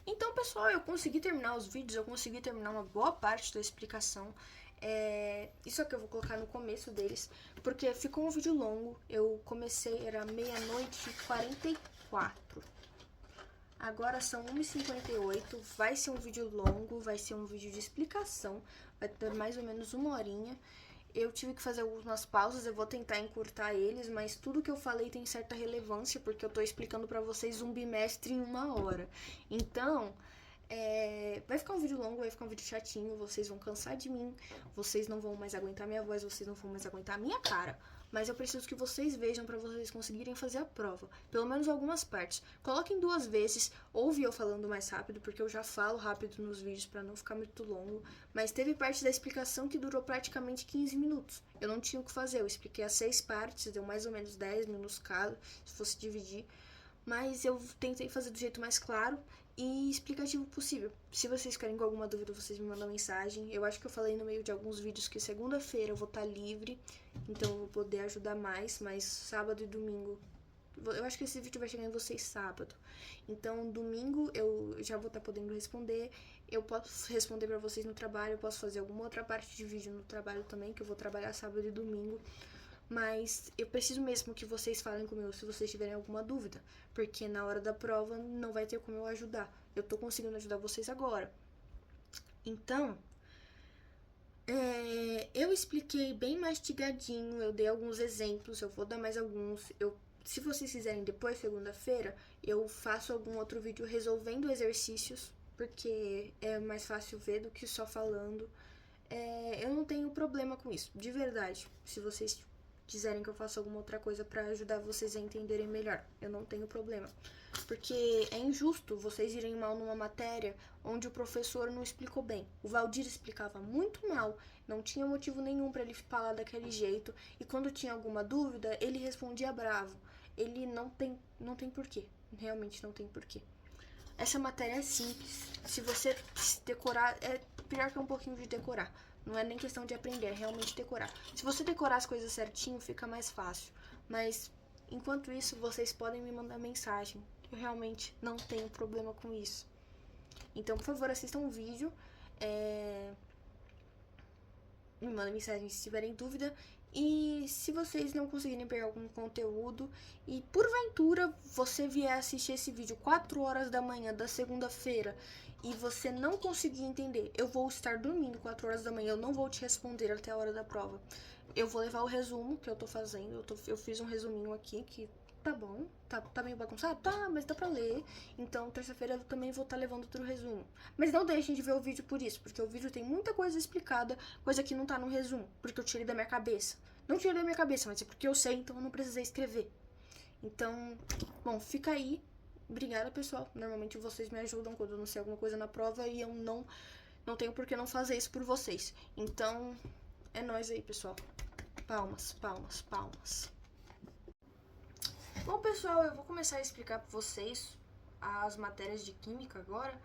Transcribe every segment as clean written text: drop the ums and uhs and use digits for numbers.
Então, pessoal, eu consegui terminar os vídeos, eu consegui terminar uma boa parte da explicação. Isso aqui eu vou colocar no começo deles, porque ficou um vídeo longo. Eu comecei, era meia-noite e 44. Agora são 1h58, vai ser um vídeo longo, vai ser um vídeo de explicação, vai ter mais ou menos uma horinha. Eu tive que fazer algumas pausas, eu vou tentar encurtar eles, mas tudo que eu falei tem certa relevância, porque eu tô explicando pra vocês um bimestre em uma hora. Então, vai ficar um vídeo longo, vai ficar um vídeo chatinho, vocês vão cansar de mim, vocês não vão mais aguentar minha voz, vocês não vão mais aguentar a minha cara. Mas eu preciso que vocês vejam pra vocês conseguirem fazer a prova. Pelo menos algumas partes. Coloquem 2 vezes, ouve eu falando mais rápido, porque eu já falo rápido nos vídeos pra não ficar muito longo. Mas teve parte da explicação que durou praticamente 15 minutos. Eu não tinha o que fazer, eu expliquei as 6 partes, deu mais ou menos 10 minutos cada, se fosse dividir. Mas eu tentei fazer do jeito mais claro e explicativo possível. Se vocês ficarem com alguma dúvida, vocês me mandam mensagem. Eu acho que eu falei no meio de alguns vídeos que segunda-feira eu vou estar livre, então eu vou poder ajudar mais, mas sábado e domingo... Eu acho que esse vídeo vai chegar em vocês sábado. Então, domingo eu já vou estar podendo responder. Eu posso responder pra vocês no trabalho, eu posso fazer alguma outra parte de vídeo no trabalho também, que eu vou trabalhar sábado e domingo. Mas eu preciso mesmo que vocês falem comigo se vocês tiverem alguma dúvida, porque na hora da prova não vai ter como eu ajudar. Eu tô conseguindo ajudar vocês agora. Então, eu expliquei bem mastigadinho, eu dei alguns exemplos, eu vou dar mais alguns. Se vocês quiserem depois, segunda-feira, eu faço algum outro vídeo resolvendo exercícios, porque é mais fácil ver do que só falando. Eu não tenho problema com isso, de verdade. Se vocês quiserem que eu faça alguma outra coisa pra ajudar vocês a entenderem melhor, eu não tenho problema. Porque é injusto vocês irem mal numa matéria onde o professor não explicou bem. O Valdir explicava muito mal, não tinha motivo nenhum pra ele falar daquele jeito, e quando tinha alguma dúvida, ele respondia bravo. Ele não tem porquê, realmente não tem porquê. Essa matéria é simples. Se você decorar, é pior que um pouquinho de decorar. Não é nem questão de aprender, é realmente decorar. Se você decorar as coisas certinho, fica mais fácil. Mas, enquanto isso, vocês podem me mandar mensagem. Eu realmente não tenho problema com isso. Então, por favor, assistam o vídeo. Me mandem mensagem se tiverem dúvida. E se vocês não conseguirem pegar algum conteúdo e porventura você vier assistir esse vídeo 4 horas da manhã da segunda-feira e você não conseguir entender, eu vou estar dormindo 4 horas da manhã, eu não vou te responder até a hora da prova. Eu vou levar o resumo que eu tô fazendo, eu fiz um resuminho aqui que tá bom, tá meio bagunçado? Tá, mas dá pra ler. Então, terça-feira eu também vou estar levando outro resumo. Mas não deixem de ver o vídeo por isso, porque o vídeo tem muita coisa explicada, coisa que não tá no resumo, porque eu tirei da minha cabeça. Não tirei da minha cabeça, mas é porque eu sei, então eu não precisei escrever. Então, bom, fica aí. Obrigada, pessoal. Normalmente vocês me ajudam quando eu não sei alguma coisa na prova e eu não tenho por que não fazer isso por vocês. Então, é nóis aí, pessoal. Palmas, palmas, palmas. Bom, pessoal, eu vou começar a explicar para vocês as matérias de química agora,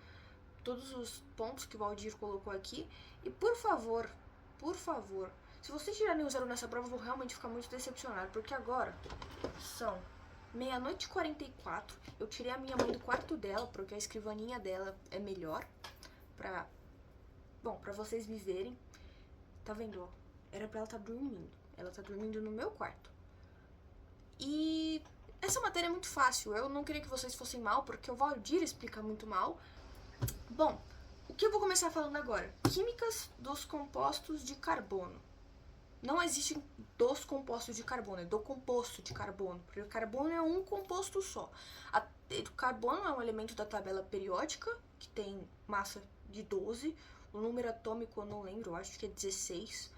todos os pontos que o Valdir colocou aqui. E por favor, se vocês tirarem o 0 nessa prova, eu vou realmente ficar muito decepcionado, porque agora são meia-noite e 44. Eu tirei a minha mãe do quarto dela, porque a escrivaninha dela é melhor, pra vocês me verem. Tá vendo, ó? Era pra ela estar dormindo. Ela tá dormindo no meu quarto. E essa matéria é muito fácil, eu não queria que vocês fossem mal, porque o Valdir explica muito mal. Bom, o que eu vou começar falando agora? Químicas dos compostos de carbono. Não existem dos compostos de carbono, é do composto de carbono, porque o carbono é um composto só. O carbono é um elemento da tabela periódica, que tem massa de 12, o número atômico eu não lembro, eu acho que é 16.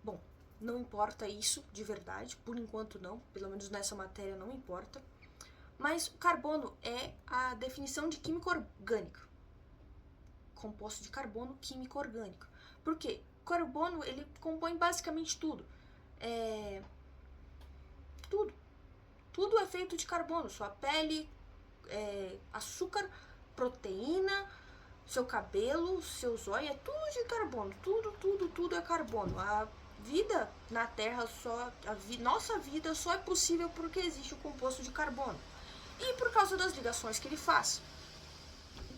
Bom, não importa isso de verdade, por enquanto não, pelo menos nessa matéria não importa. Mas o carbono é a definição de química orgânica. Composto de carbono, química orgânica. Por quê? O carbono, ele compõe basicamente tudo. Tudo é feito de carbono. Sua pele, açúcar, proteína, seu cabelo, seu zóio, é tudo de carbono. Tudo é carbono. A vida na Terra nossa vida só é possível porque existe o composto de carbono. E por causa das ligações que ele faz.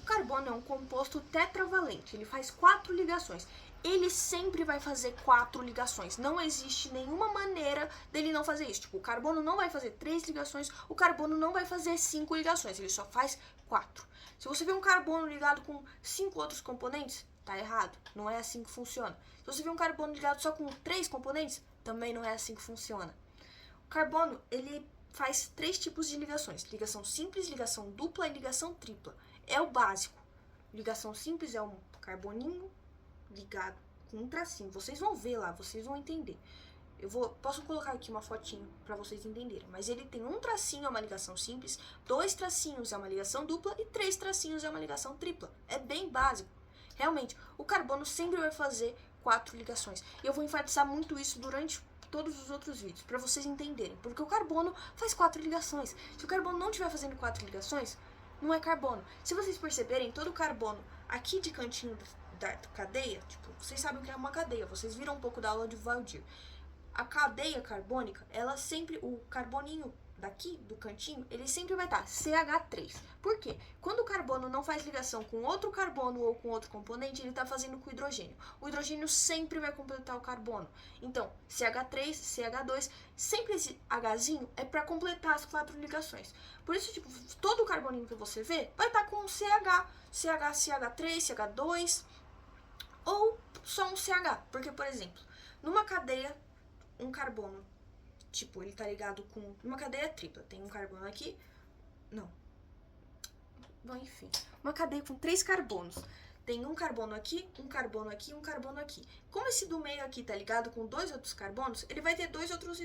carbono é um composto tetravalente, ele faz 4 ligações. Ele sempre vai fazer 4 ligações. Não existe nenhuma maneira dele não fazer isso. Tipo, o carbono não vai fazer 3 ligações, o carbono não vai fazer 5 ligações, ele só faz 4. Se você vê um carbono ligado com 5 outros componentes, tá errado. Não é assim que funciona. Se você vê um carbono ligado só com 3 componentes, também não é assim que funciona. O carbono, ele faz 3 tipos de ligações. Ligação simples, ligação dupla e ligação tripla. É o básico. Ligação simples é um carboninho ligado com um tracinho. Vocês vão ver lá, vocês vão entender. Posso colocar aqui uma fotinho para vocês entenderem. Mas ele tem um tracinho, é uma ligação simples, 2 tracinhos é uma ligação dupla e 3 tracinhos é uma ligação tripla. É bem básico. Realmente, o carbono sempre vai fazer 4 ligações. E eu vou enfatizar muito isso durante todos os outros vídeos, para vocês entenderem. Porque o carbono faz 4 ligações. Se o carbono não estiver fazendo 4 ligações, não é carbono. Se vocês perceberem, todo o carbono aqui de cantinho da cadeia, tipo, vocês sabem o que é uma cadeia, vocês viram um pouco da aula de Valdir. A cadeia carbônica, ela sempre, o carboninho daqui, do cantinho, ele sempre vai estar CH3. Por quê? Quando o carbono não faz ligação com outro carbono ou com outro componente, ele está fazendo com o hidrogênio. O hidrogênio sempre vai completar o carbono. Então, CH3, CH2, sempre esse Hzinho é para completar as 4 ligações. Por isso, tipo, todo o carboninho que você vê vai estar com um CH, CH3, CH2, ou só um CH. Porque, por exemplo, numa cadeia, um carbono, tipo, ele tá ligado com uma cadeia tripla. Tem um carbono aqui. Não. Bom, enfim. Uma cadeia com 3 carbonos. Tem um carbono aqui, um carbono aqui, um carbono aqui. Como esse do meio aqui tá ligado com 2 outros carbonos, ele vai ter 2 outros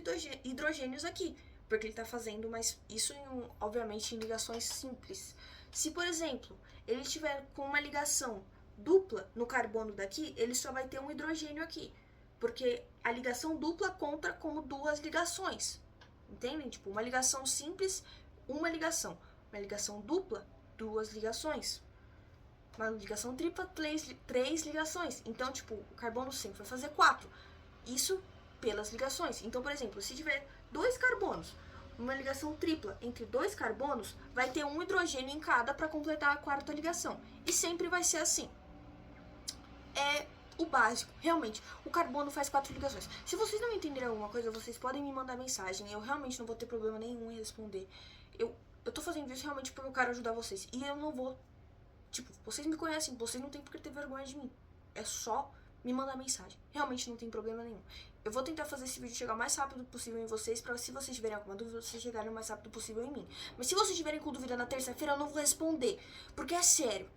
hidrogênios aqui. Porque ele tá fazendo, mas isso, obviamente, em ligações simples. Se, por exemplo, ele estiver com uma ligação dupla no carbono daqui, ele só vai ter um hidrogênio aqui. Porque a ligação dupla conta como 2 ligações. Entendem? Tipo, uma ligação simples, uma ligação. Uma ligação dupla, 2 ligações. Uma ligação tripla, 3 ligações. Então, tipo, o carbono sempre vai fazer 4. Isso pelas ligações. Então, por exemplo, se tiver 2 carbonos, uma ligação tripla entre 2 carbonos, vai ter um hidrogênio em cada para completar a 4ª ligação. E sempre vai ser assim. É o básico, realmente, o carbono faz 4 ligações. Se vocês não entenderem alguma coisa, vocês podem me mandar mensagem, eu realmente não vou ter problema nenhum em responder. Eu tô fazendo isso realmente porque eu quero ajudar vocês, e eu não vou, tipo, vocês me conhecem, vocês não tem por que ter vergonha de mim. É só me mandar mensagem, realmente não tem problema nenhum. Eu vou tentar fazer esse vídeo chegar o mais rápido possível em vocês, pra se vocês tiverem alguma dúvida, vocês chegarem o mais rápido possível em mim. Mas se vocês tiverem com dúvida na terça-feira, eu não vou responder, porque é sério,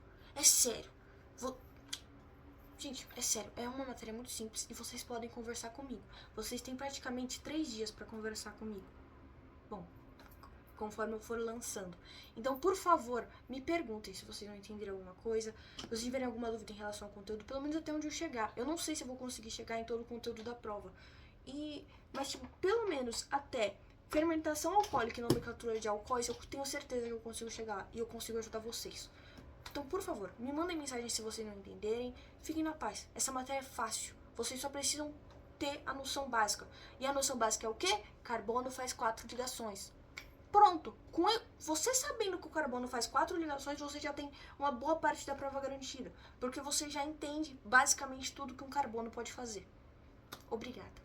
Gente, é sério, é uma matéria muito simples e vocês podem conversar comigo. Vocês têm praticamente 3 dias para conversar comigo. Bom, conforme eu for lançando. Então, por favor, me perguntem se vocês não entenderam alguma coisa, se vocês tiverem alguma dúvida em relação ao conteúdo, pelo menos até onde eu chegar. Eu não sei se eu vou conseguir chegar em todo o conteúdo da prova. Mas, tipo, pelo menos até fermentação alcoólica e nomenclatura de alcoóis, eu tenho certeza que eu consigo chegar e eu consigo ajudar vocês. Então, por favor, me mandem mensagem se vocês não entenderem. Fiquem na paz. Essa matéria é fácil. Vocês só precisam ter a noção básica. E a noção básica é o quê? Carbono faz 4 ligações. Pronto. Você sabendo que o carbono faz 4 ligações, você já tem uma boa parte da prova garantida. Porque você já entende basicamente tudo que um carbono pode fazer. Obrigada.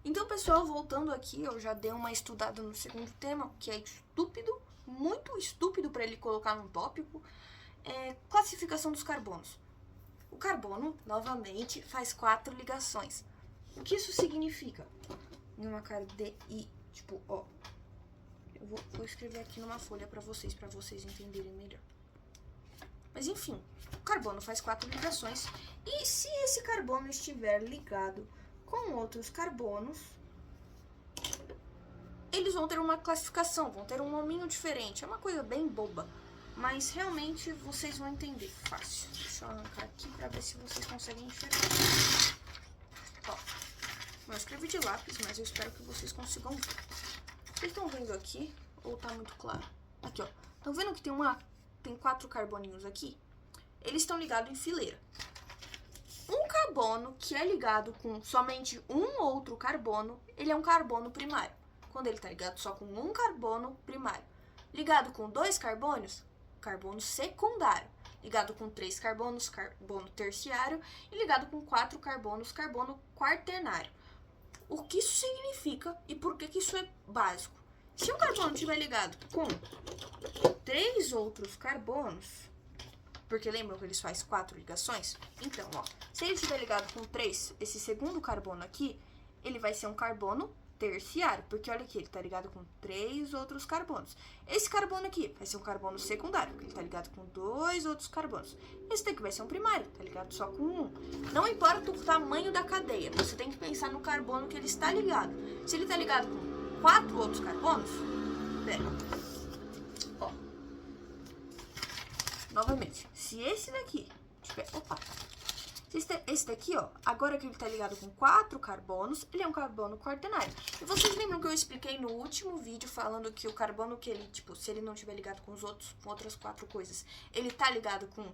Então, pessoal, voltando aqui, eu já dei uma estudada no segundo tema, que é estúpido, muito estúpido para ele colocar num tópico, classificação dos carbonos. O carbono, novamente, faz 4 ligações. O que isso significa? Numa cadeia, tipo, ó, eu vou escrever aqui numa folha para vocês entenderem melhor. Mas, enfim, o carbono faz 4 ligações, e se esse carbono estiver ligado com outros carbonos, eles vão ter uma classificação, vão ter um nominho diferente. É uma coisa bem boba, mas realmente vocês vão entender fácil. Deixa eu arrancar aqui para ver se vocês conseguem enxergar. Ó, eu escrevi de lápis, mas eu espero que vocês consigam ver. Vocês estão vendo aqui, ou tá muito claro? Aqui, ó. Estão vendo que tem 4 carboninhos aqui? Eles estão ligados em fileira. Um carbono que é ligado com somente um outro carbono, ele é um carbono primário. Quando ele está ligado só com um carbono primário. Ligado com 2 carbonos, carbono secundário. Ligado com 3 carbonos, carbono terciário. E ligado com 4 carbonos, carbono quaternário. O que isso significa e por que isso é básico? Se um carbono estiver ligado com 3 outros carbonos, porque lembram que eles fazem 4 ligações? Então, ó, se ele estiver ligado com 3, esse segundo carbono aqui, ele vai ser um carbono terciário, porque olha aqui, ele tá ligado com 3 outros carbonos. Esse carbono aqui vai ser um carbono secundário, porque ele tá ligado com 2 outros carbonos. Esse daqui vai ser um primário, tá ligado só com 1. Não importa o tamanho da cadeia, você tem que pensar no carbono que ele está ligado. Se ele tá ligado com 4 outros carbonos, pera, ó, novamente, se esse daqui tiver, esse daqui, ó, agora que ele tá ligado com 4 carbonos, ele é um carbono quaternário. E vocês lembram que eu expliquei no último vídeo falando que o carbono que ele, tipo, se ele não tiver ligado com os outros, com outras 4 coisas, ele tá ligado com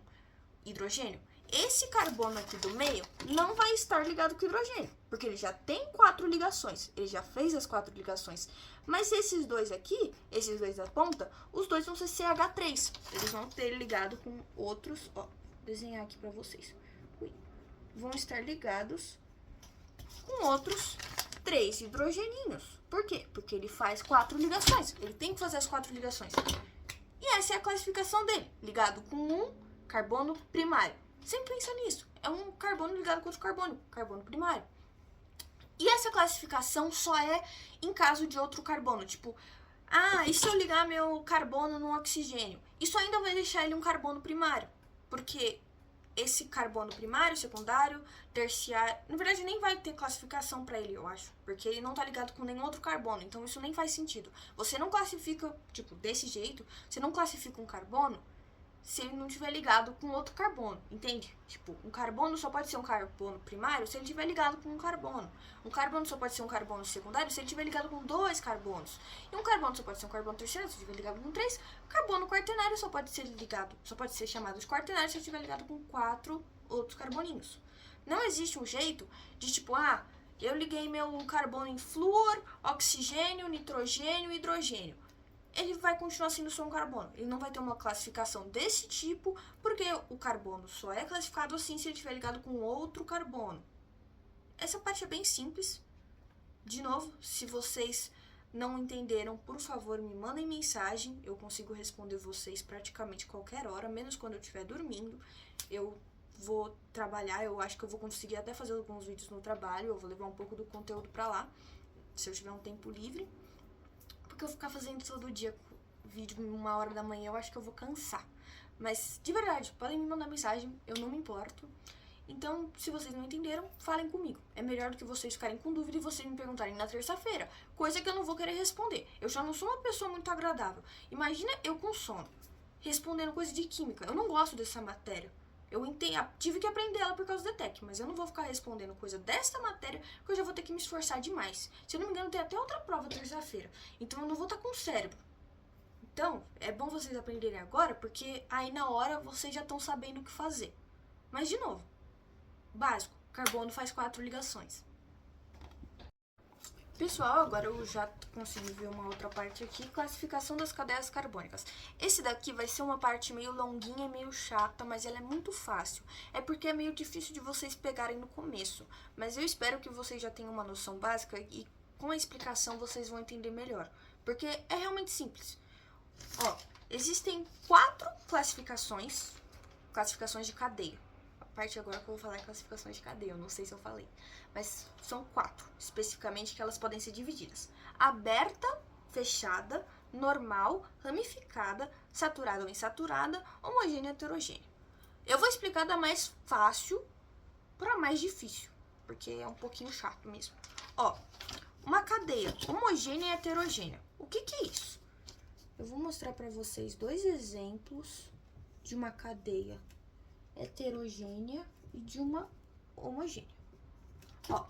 hidrogênio? Esse carbono aqui do meio não vai estar ligado com hidrogênio, porque ele já tem 4 ligações, ele já fez as 4 ligações. Mas esses dois aqui, esses dois da ponta, os dois vão ser CH3. Eles vão ter ligado com outros, ó, vou desenhar aqui pra vocês. Vão estar ligados com outros 3 hidrogeninhos. Por quê? Porque ele faz 4 ligações. Ele tem que fazer as 4 ligações. E essa é a classificação dele. Ligado com um carbono primário. Sempre pensa nisso. É um carbono ligado com outro carbono. Carbono primário. E essa classificação só é em caso de outro carbono. Tipo, e se eu ligar meu carbono no oxigênio? Isso ainda vai deixar ele um carbono primário. Porque esse carbono primário, secundário, terciário, na verdade nem vai ter classificação para ele, eu acho, porque ele não tá ligado com nenhum outro carbono, então isso nem faz sentido. Você não classifica, tipo, desse jeito, você não classifica um carbono se ele não estiver ligado com outro carbono, entende? Tipo, um carbono só pode ser um carbono primário se ele estiver ligado com um carbono. Um carbono só pode ser um carbono secundário se ele estiver ligado com 2 carbonos. E um carbono só pode ser um carbono terciário se ele estiver ligado com 3. Carbono quaternário só pode ser chamado de quaternário se ele estiver ligado com 4 outros carboninhos. Não existe um jeito de tipo, eu liguei meu carbono em flúor, oxigênio, nitrogênio e hidrogênio. Ele vai continuar sendo só um carbono. Ele não vai ter uma classificação desse tipo, porque o carbono só é classificado assim se ele estiver ligado com outro carbono. Essa parte é bem simples. De novo, se vocês não entenderam, por favor, me mandem mensagem. Eu consigo responder vocês praticamente qualquer hora, menos quando eu estiver dormindo. Eu vou trabalhar, eu acho que eu vou conseguir até fazer alguns vídeos no trabalho. Eu vou levar um pouco do conteúdo pra lá, se eu tiver um tempo livre. Porque eu ficar fazendo todo dia vídeo 1h da manhã, eu acho que eu vou cansar. Mas, de verdade, podem me mandar mensagem, eu não me importo. Então, se vocês não entenderam, falem comigo. É melhor do que vocês ficarem com dúvida e vocês me perguntarem na terça-feira, coisa que eu não vou querer responder. Eu já não sou uma pessoa muito agradável. Imagina eu com sono, respondendo coisa de química. Eu não gosto dessa matéria. Eu tive que aprender ela por causa da ETEC, mas eu não vou ficar respondendo coisa dessa matéria, porque eu já vou ter que me esforçar demais. Se eu não me engano, tem até outra prova terça-feira. Então, eu não vou estar com o cérebro. Então, é bom vocês aprenderem agora, porque aí na hora vocês já estão sabendo o que fazer. Mas, de novo, básico, carbono faz 4 ligações. Pessoal, agora eu já consegui ver uma outra parte aqui, classificação das cadeias carbônicas. Esse daqui vai ser uma parte meio longuinha e meio chata, mas ela é muito fácil. É porque é meio difícil de vocês pegarem no começo, mas eu espero que vocês já tenham uma noção básica e com a explicação vocês vão entender melhor, porque é realmente simples. Ó, existem 4 classificações de cadeia. A parte agora que eu vou falar é classificações de cadeia, eu não sei se eu falei. Mas são 4, especificamente, que elas podem ser divididas. Aberta, fechada, normal, ramificada, saturada ou insaturada, homogênea, heterogênea. Eu vou explicar da mais fácil para mais difícil, porque é um pouquinho chato mesmo. Ó, uma cadeia homogênea e heterogênea. O que é isso? Eu vou mostrar para vocês 2 exemplos de uma cadeia heterogênea e de uma homogênea. Ó,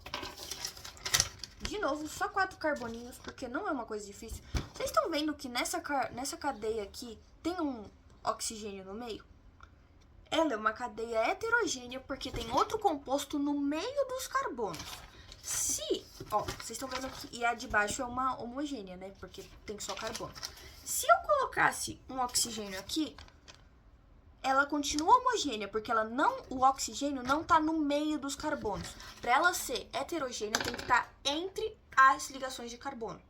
de novo, só 4 carboninhos, porque não é uma coisa difícil. Vocês estão vendo que nessa cadeia aqui tem um oxigênio no meio? Ela é uma cadeia heterogênea porque tem outro composto no meio dos carbonos. Ó, vocês estão vendo aqui, e a de baixo é uma homogênea, né? Porque tem só carbono. Se eu colocasse um oxigênio aqui, ela continua homogênea, porque o oxigênio não tá no meio dos carbonos. Para ela ser heterogênea, tem que estar entre as ligações de carbono.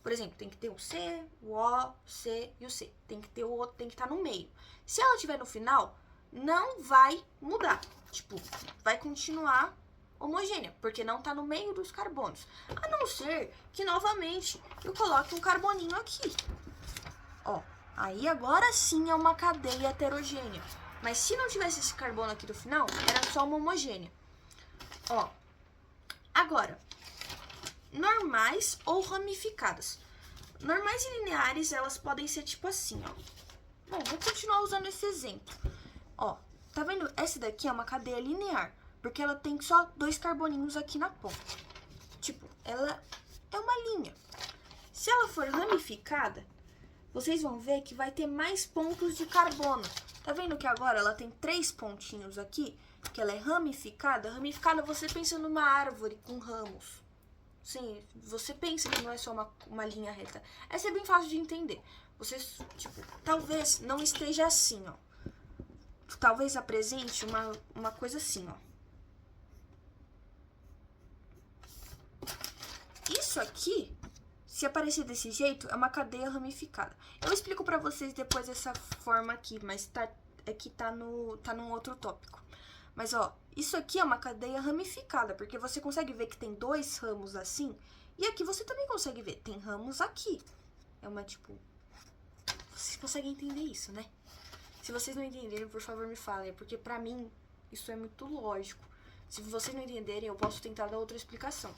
Por exemplo, tem que ter o C, o O, o C e o C. Tem que ter o outro, tem que estar no meio. Se ela estiver no final, não vai mudar. Tipo, vai continuar homogênea, porque não tá no meio dos carbonos. A não ser que, novamente, eu coloque um carboninho aqui. Ó, aí agora sim é uma cadeia heterogênea. Mas se não tivesse esse carbono aqui do final, era só uma homogênea. Ó, agora, normais ou ramificadas. Normais e lineares, elas podem ser tipo assim, ó. Bom, vou continuar usando esse exemplo. Ó, tá vendo? Essa daqui é uma cadeia linear, porque ela tem só 2 carboninhos aqui na ponta. Tipo, ela é uma linha. Se ela for ramificada, vocês vão ver que vai ter mais pontos de carbono. Tá vendo que agora ela tem 3 pontinhos aqui? Que ela é ramificada. Ramificada, você pensa numa árvore com ramos. Sim, você pensa que não é só uma linha reta. Essa é bem fácil de entender. Vocês, tipo, talvez não esteja assim, ó. Talvez apresente uma coisa assim, ó. Isso aqui, se aparecer desse jeito, é uma cadeia ramificada. Eu explico pra vocês depois essa forma aqui, mas aqui tá num outro tópico. Mas, ó, isso aqui é uma cadeia ramificada, porque você consegue ver que tem 2 ramos assim, e aqui você também consegue ver, tem ramos aqui. É uma, tipo... Vocês conseguem entender isso, né? Se vocês não entenderem, por favor, me falem, porque pra mim, isso é muito lógico. Se vocês não entenderem, eu posso tentar dar outra explicação.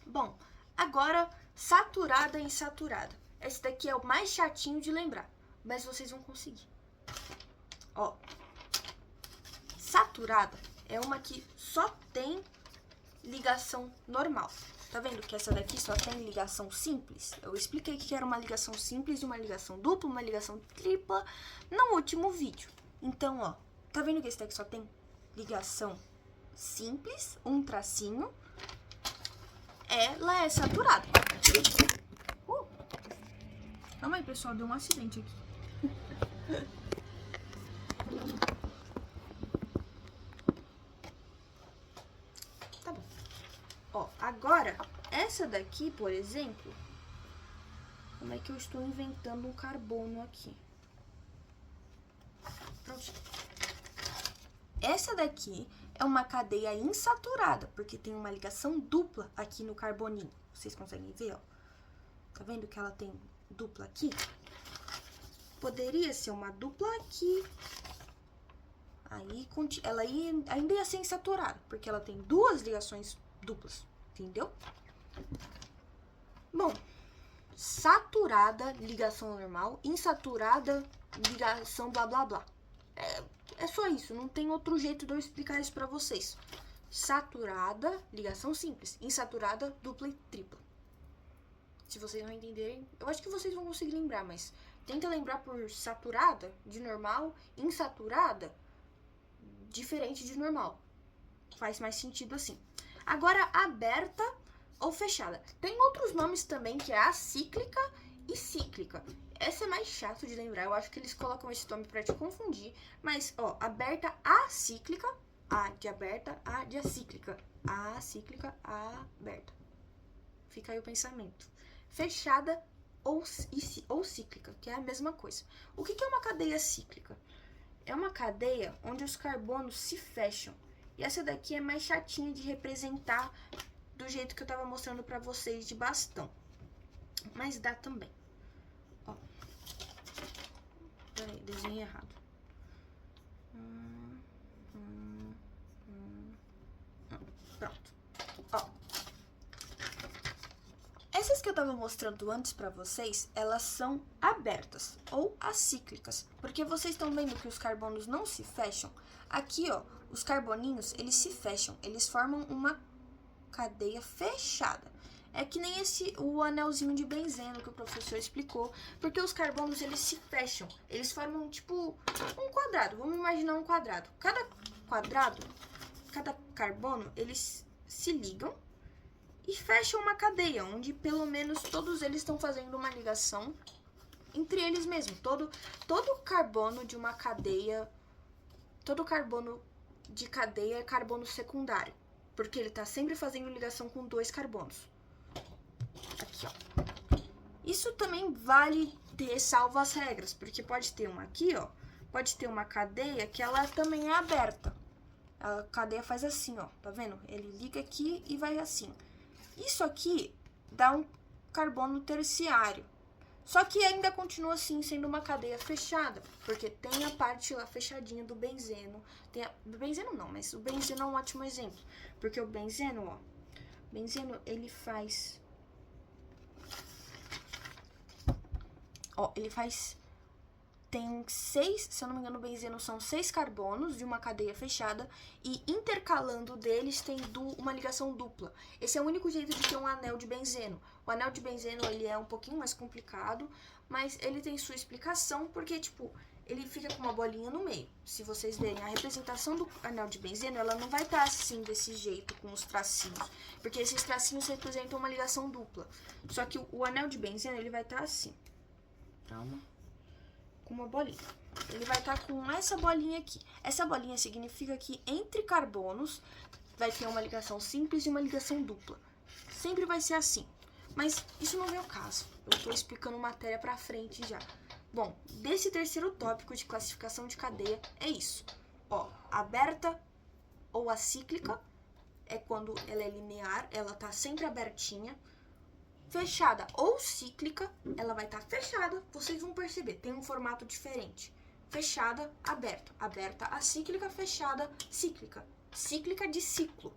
Bom, agora, saturada e insaturada. Esse daqui é o mais chatinho de lembrar, mas vocês vão conseguir. Ó, saturada é uma que só tem ligação normal. Tá vendo que essa daqui só tem ligação simples? Eu expliquei que era uma ligação simples, uma ligação dupla, uma ligação tripla no último vídeo. Então, ó, tá vendo que esse daqui só tem ligação simples, um tracinho? Ela é saturada. Calma aí, pessoal, deu um acidente aqui. Tá bom. Ó, agora, essa daqui, por exemplo, como é que eu estou inventando um carbono aqui? Pronto. Essa daqui é uma cadeia insaturada, porque tem uma ligação dupla aqui no carboninho. Vocês conseguem ver, ó? Tá vendo que ela tem dupla aqui? Poderia ser uma dupla aqui. Aí, ela ainda ia ser insaturada, porque ela tem 2 ligações duplas, entendeu? Bom, saturada, ligação normal, insaturada, ligação blá blá blá. É só isso, não tem outro jeito de eu explicar isso pra vocês. Saturada, ligação simples. Insaturada, dupla e tripla. Se vocês não entenderem, eu acho que vocês vão conseguir lembrar, mas tenta lembrar por saturada, de normal, insaturada, diferente de normal. Faz mais sentido assim. Agora, aberta ou fechada. Tem outros nomes também, que é acíclica e cíclica. Essa é mais chato de lembrar, eu acho que eles colocam esse nome pra te confundir. Mas, ó, aberta acíclica, A de aberta, A de acíclica. A cíclica, A aberta. Fica aí o pensamento. Fechada ou cíclica, que é a mesma coisa. O que é uma cadeia cíclica? É uma cadeia onde os carbonos se fecham. E essa daqui é mais chatinha de representar do jeito que eu tava mostrando pra vocês de bastão. Mas dá também. Ó. Peraí, desenhei errado. Pronto. Ó. Essas que eu tava mostrando antes pra vocês, elas são abertas ou acíclicas. Porque vocês estão vendo que os carbonos não se fecham. Aqui, ó, os carboninhos, eles se fecham. Eles formam uma cadeia fechada. É que nem o anelzinho de benzeno que o professor explicou, porque os carbonos, eles se fecham, eles formam tipo um quadrado, vamos imaginar um quadrado. Cada quadrado, cada carbono, eles se ligam e fecham uma cadeia, onde pelo menos todos eles estão fazendo uma ligação entre eles mesmo. Todo carbono de uma cadeia, todo carbono de cadeia é carbono secundário, porque ele tá sempre fazendo ligação com 2 carbonos. Aqui, ó. Isso também vale ressalva as regras, porque pode ter uma aqui, ó, pode ter uma cadeia que ela também é aberta. A cadeia faz assim, ó, tá vendo? Ele liga aqui e vai assim. Isso aqui dá um carbono terciário. Só que ainda continua assim sendo uma cadeia fechada, porque tem a parte lá fechadinha do benzeno. Do benzeno não, mas o benzeno é um ótimo exemplo, porque o benzeno, ó, benzeno ele faz, ó, tem 6, se eu não me engano, o benzeno são 6 carbonos de uma cadeia fechada e intercalando deles tem uma ligação dupla. Esse é o único jeito de ter um anel de benzeno. O anel de benzeno, ele é um pouquinho mais complicado, mas ele tem sua explicação porque, tipo, ele fica com uma bolinha no meio. Se vocês verem, a representação do anel de benzeno, ela não vai estar assim, desse jeito, com os tracinhos, porque esses tracinhos representam uma ligação dupla. Só que o anel de benzeno, ele vai estar assim. Calma. Com uma bolinha. Ele vai estar com essa bolinha aqui. Essa bolinha significa que entre carbonos vai ter uma ligação simples e uma ligação dupla. Sempre vai ser assim. Mas isso não é o caso. Eu estou explicando matéria pra frente já. Bom, desse terceiro tópico de classificação de cadeia é isso. Ó, aberta ou acíclica é quando ela é linear, ela tá sempre abertinha. Fechada ou cíclica, ela vai estar fechada, vocês vão perceber, tem um formato diferente. Fechada, aberta. Aberta, acíclica, fechada, cíclica. Cíclica de ciclo.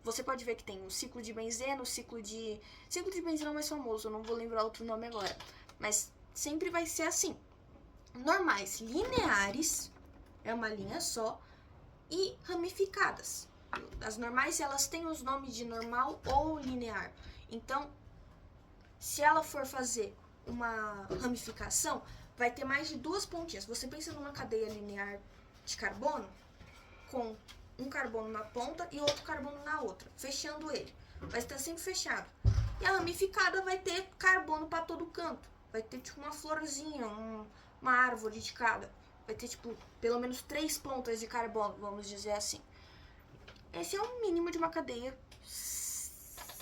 Você pode ver que tem o ciclo de benzeno, ciclo de benzeno é mais famoso, eu não vou lembrar outro nome agora. Mas sempre vai ser assim. Normais lineares, é uma linha só, e ramificadas. As normais, elas têm os nomes de normal ou linear. Então, se ela for fazer uma ramificação, vai ter mais de 2 pontinhas. Você pensa numa cadeia linear de carbono, com um carbono na ponta e outro carbono na outra, fechando ele. Vai estar sempre fechado. E a ramificada vai ter carbono para todo canto. Vai ter tipo uma florzinha, uma árvore de cada. Vai ter tipo pelo menos 3 pontas de carbono, vamos dizer assim. Esse é o mínimo de uma cadeia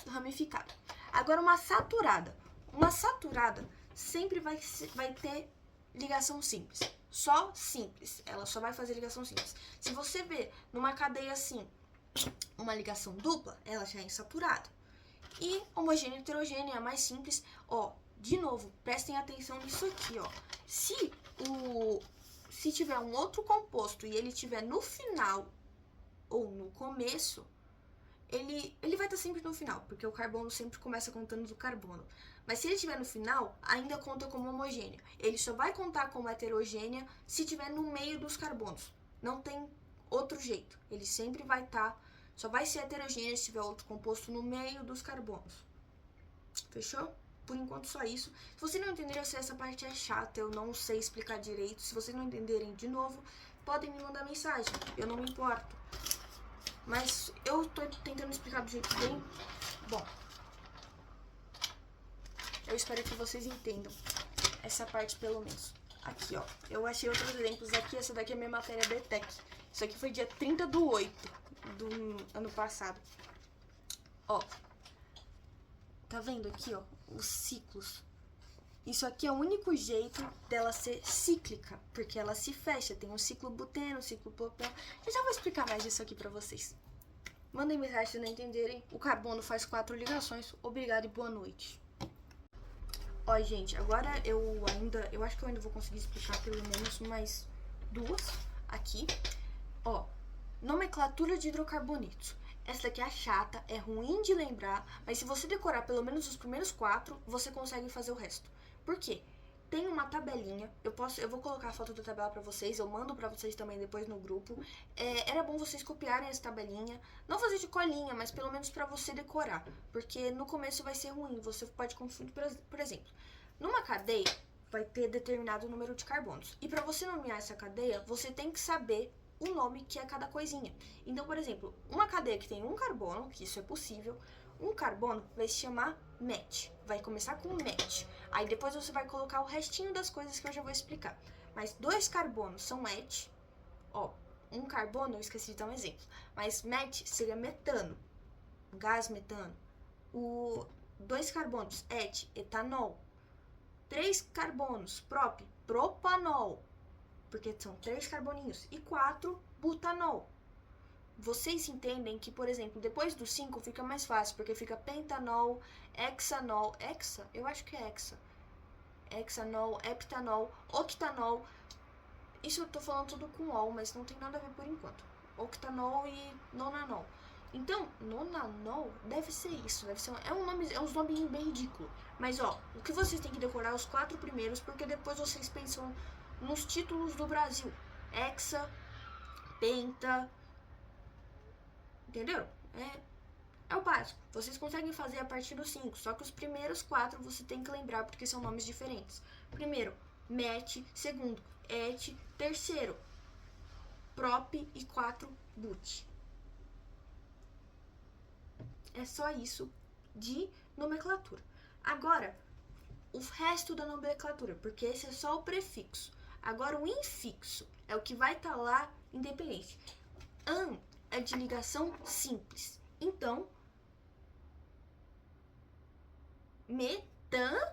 ramificada. Agora, uma saturada. Uma saturada sempre vai ter ligação simples. Só simples. Ela só vai fazer ligação simples. Se você vê numa cadeia assim, uma ligação dupla, ela já é insaturada. E homogênea e heterogênea é a mais simples. Ó, de novo, prestem atenção nisso aqui, ó. Se tiver um outro composto e ele tiver no final ou no começo, ele vai estar sempre no final, porque o carbono sempre começa contando do carbono. Mas se ele estiver no final, ainda conta como homogênea. Ele só vai contar como heterogênea se estiver no meio dos carbonos. Não tem outro jeito. Ele sempre vai estar, só vai ser heterogênea se tiver outro composto no meio dos carbonos. Fechou? Por enquanto só isso. Se vocês não entenderam, eu sei essa parte é chata, eu não sei explicar direito. Se vocês não entenderem de novo, podem me mandar mensagem, eu não me importo. Mas eu tô tentando explicar do jeito bem bom. Eu espero que vocês entendam essa parte pelo menos. Aqui, ó. Eu achei outros exemplos aqui. Essa daqui é minha matéria BTEC. Isso aqui foi dia 30/8 do ano passado. Ó. Tá vendo aqui, ó? Os ciclos. Isso aqui é o único jeito dela ser cíclica, porque ela se fecha. Tem o ciclo buteno, o ciclo propeno. Eu já vou explicar mais disso aqui pra vocês. Mandem mensagem se não entenderem. O carbono faz 4 ligações. Obrigado e boa noite. Ó, gente, agora eu acho que eu ainda vou conseguir explicar pelo menos mais 2 aqui. Ó, nomenclatura de hidrocarbonetos. Essa daqui é chata, é ruim de lembrar, mas se você decorar pelo menos os primeiros 4, você consegue fazer o resto. Por quê? Tem uma tabelinha, eu vou colocar a foto da tabela pra vocês, eu mando pra vocês também depois no grupo. Era bom vocês copiarem essa tabelinha, não fazer de colinha, mas pelo menos pra você decorar, porque no começo vai ser ruim, você pode confundir, por exemplo, numa cadeia vai ter determinado número de carbonos, e pra você nomear essa cadeia, você tem que saber o nome que é cada coisinha. Então, por exemplo, uma cadeia que tem um carbono, que isso é possível, um carbono vai se chamar match. Vai começar com match. Aí depois você vai colocar o restinho das coisas que eu já vou explicar. Mas 2 carbonos são match. Ó, um carbono, eu esqueci de dar um exemplo. Mas match seria metano. Gás metano. O 2 carbonos, etanol. 3 carbonos, propanol. Porque são 3 carboninhos. E 4, butanol. Vocês entendem que, por exemplo, depois do 5 fica mais fácil, porque fica pentanol, hexanol, eu acho que é hexanol, heptanol, octanol. Isso eu tô falando tudo com ol, mas não tem nada a ver por enquanto. Octanol e nonanol. Então, nonanol deve ser isso, é uns nomes bem ridículos. Mas ó, o que vocês têm que decorar é os 4 primeiros, porque depois vocês pensam nos títulos do Brasil. Hexa, penta, entendeu? É o básico. Vocês conseguem fazer a partir do 5, só que os primeiros 4 você tem que lembrar porque são nomes diferentes. Primeiro, met. Segundo, et. Terceiro, prop. E 4, but. É só isso de nomenclatura. Agora, o resto da nomenclatura, porque esse é só o prefixo. Agora, o infixo é o que vai estar lá independente. An é de ligação simples. Então, metano,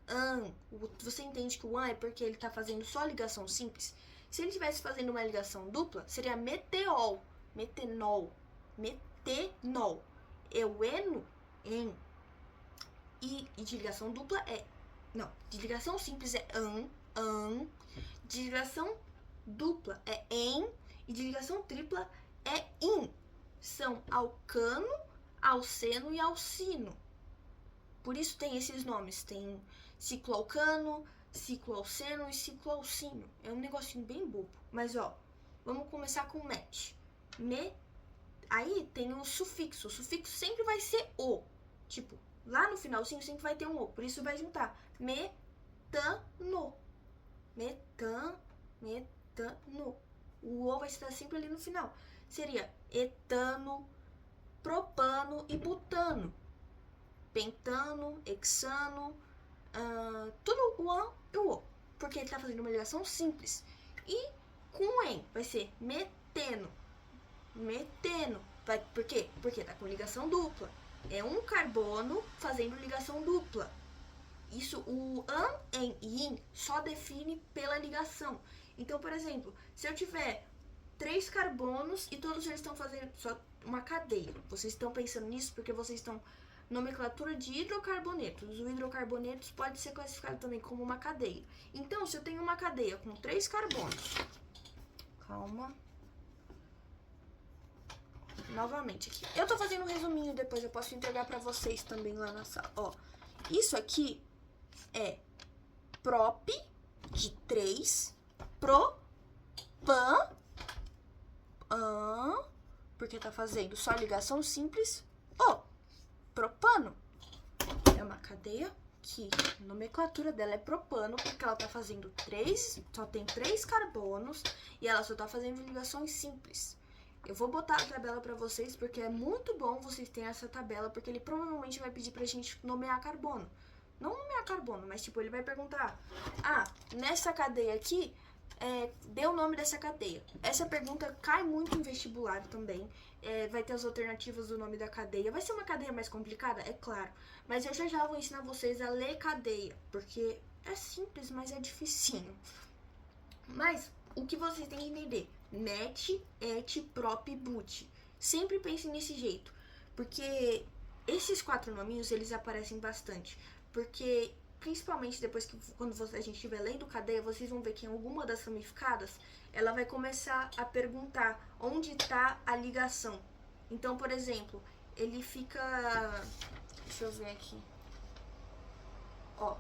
an. Você entende que o an é porque ele está fazendo só ligação simples? Se ele estivesse fazendo uma ligação dupla, seria meteol, metenol, metenol. Eueno, en. E de ligação dupla de ligação simples é an. De ligação dupla é em. E de ligação tripla é in. São alcano, alceno e alcino. Por isso tem esses nomes. Tem cicloalcano, cicloalceno e cicloalcino. É um negocinho bem bobo. Mas ó, vamos começar com match. Aí tem o sufixo. O sufixo sempre vai ser o. Tipo, lá no finalzinho sempre vai ter um o. Por isso vai juntar metano. Metano. O o vai estar sempre ali no final. Seria etano, propano e butano. Pentano, hexano, tudo o an e o o. Porque ele está fazendo uma ligação simples. E com en vai ser meteno. Por quê? Porque tá com ligação dupla. É um carbono fazendo ligação dupla. Isso, o an, en e in só define pela ligação. Então, por exemplo, se eu tiver 3 carbonos e todos eles estão fazendo só uma cadeia. Vocês estão pensando nisso porque vocês estão nomenclatura de hidrocarbonetos. O hidrocarbonetos pode ser classificado também como uma cadeia. Então, se eu tenho uma cadeia com 3 carbonos... Calma. Novamente aqui. Eu tô fazendo um resuminho depois, eu posso entregar pra vocês também lá na sala. Ó, isso aqui é prop de 3, propan, porque tá fazendo só ligação simples, propano. É uma cadeia que a nomenclatura dela é propano, porque ela tá fazendo só tem 3 carbonos e ela só tá fazendo ligações simples. Eu vou botar a tabela pra vocês, porque é muito bom vocês terem essa tabela, porque ele provavelmente vai pedir pra gente nomear carbono. Não nomear carbono, mas tipo, ele vai perguntar, nessa cadeia aqui, dê o nome dessa cadeia. Essa pergunta cai muito em vestibular também. Vai ter as alternativas do nome da cadeia. Vai ser uma cadeia mais complicada? É claro. Mas eu já vou ensinar vocês a ler cadeia, porque é simples, mas é dificinho. Mas o que vocês têm que entender? Met, et, prop, but. Sempre pensem nesse jeito, porque esses 4 nominhos, eles aparecem bastante. Porque, principalmente depois que quando a gente estiver lendo cadeia, vocês vão ver que em alguma das ramificadas, ela vai começar a perguntar onde está a ligação. Então, por exemplo, ele fica... Deixa eu ver aqui. Ó,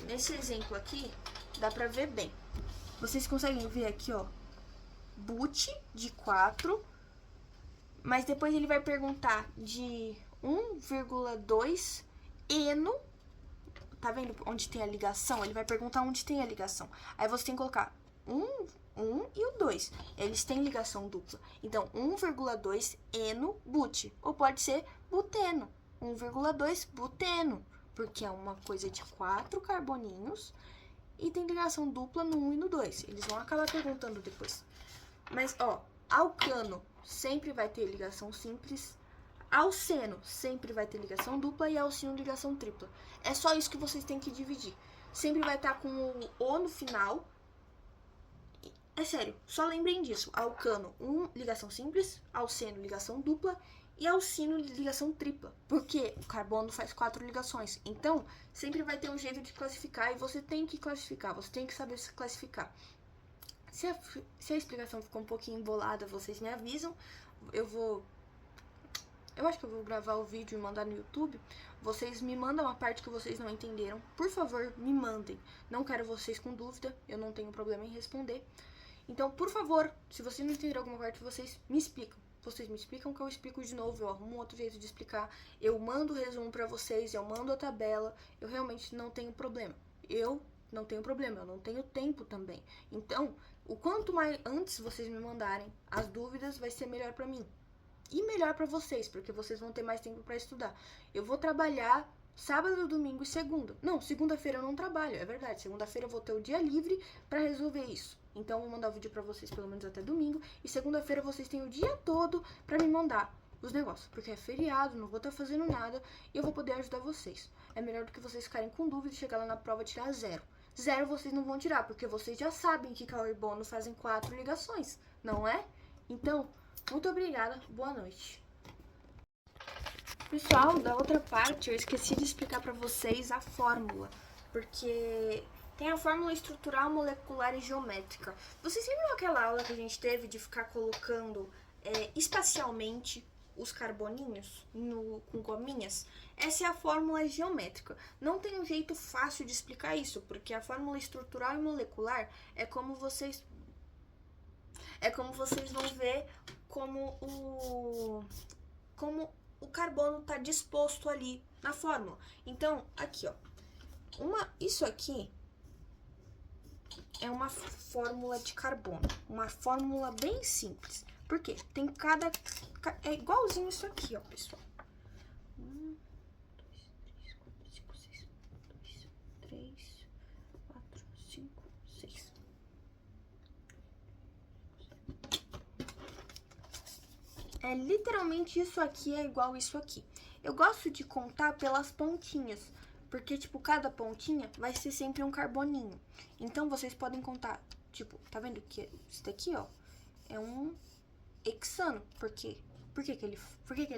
nesse exemplo aqui, dá pra ver bem. Vocês conseguem ver aqui, ó, but de 4, mas depois ele vai perguntar de 1,2 eno. Tá vendo onde tem a ligação? Ele vai perguntar onde tem a ligação. Aí você tem que colocar 1 e o 2. Eles têm ligação dupla. Então, 1,2 eno-but. Ou pode ser buteno. 1,2 buteno. Porque é uma coisa de 4 carboninhos e tem ligação dupla no 1 e no 2. Eles vão acabar perguntando depois. Mas, ó, alcano sempre vai ter ligação simples. Alceno sempre vai ter ligação dupla e alcino ligação tripla. É só isso que vocês têm que dividir. Sempre vai estar com o O no final. É sério, só lembrem disso. Alcano, ligação simples, alceno, ligação dupla e alcino, ligação tripla. Porque o carbono faz 4 ligações. Então, sempre vai ter um jeito de classificar e você tem que classificar, você tem que saber se classificar. Se a explicação ficou um pouquinho embolada, vocês me avisam. Eu acho que eu vou gravar o vídeo e mandar no YouTube. Vocês me mandam a parte que vocês não entenderam. Por favor, me mandem. Não quero vocês com dúvida. Eu não tenho problema em responder. Então, por favor, se vocês não entenderam alguma parte, vocês me explicam. Vocês me explicam que eu explico de novo. Eu arrumo outro jeito de explicar. Eu mando o resumo pra vocês. Eu mando a tabela. Eu realmente não tenho problema. Eu não tenho tempo também. Então, o quanto mais antes vocês me mandarem as dúvidas, vai ser melhor pra mim. E melhor pra vocês, porque vocês vão ter mais tempo pra estudar. Eu vou trabalhar sábado, domingo e segunda. Não, segunda-feira eu não trabalho, é verdade. Segunda-feira eu vou ter o dia livre pra resolver isso. Então eu vou mandar o vídeo pra vocês pelo menos até domingo. E segunda-feira vocês têm o dia todo pra me mandar os negócios. Porque é feriado, não vou estar fazendo nada e eu vou poder ajudar vocês. É melhor do que vocês ficarem com dúvida e chegar lá na prova e tirar 0. 0 vocês não vão tirar, porque vocês já sabem que carbono fazem 4 ligações, não é? Então, muito obrigada, boa noite. Pessoal, da outra parte, eu esqueci de explicar pra vocês a fórmula, porque tem a fórmula estrutural, molecular e geométrica. Vocês lembram aquela aula que a gente teve de ficar colocando espacialmente os carboninhos com gominhas? Essa é a fórmula geométrica. Não tem um jeito fácil de explicar isso, porque a fórmula estrutural e molecular é como vocês vão ver como o carbono está disposto ali na fórmula. Então, aqui, ó. Isso aqui é uma fórmula de carbono. Uma fórmula bem simples. Por quê? Tem é igualzinho isso aqui, ó, pessoal. 1, 2, 3, 4, 5, 6. É literalmente isso aqui é igual isso aqui. Eu gosto de contar pelas pontinhas, porque, tipo, cada pontinha vai ser sempre um carboninho. Então, vocês podem contar, tipo, tá vendo que isso daqui, ó, é um hexano. Por quê? Por que ele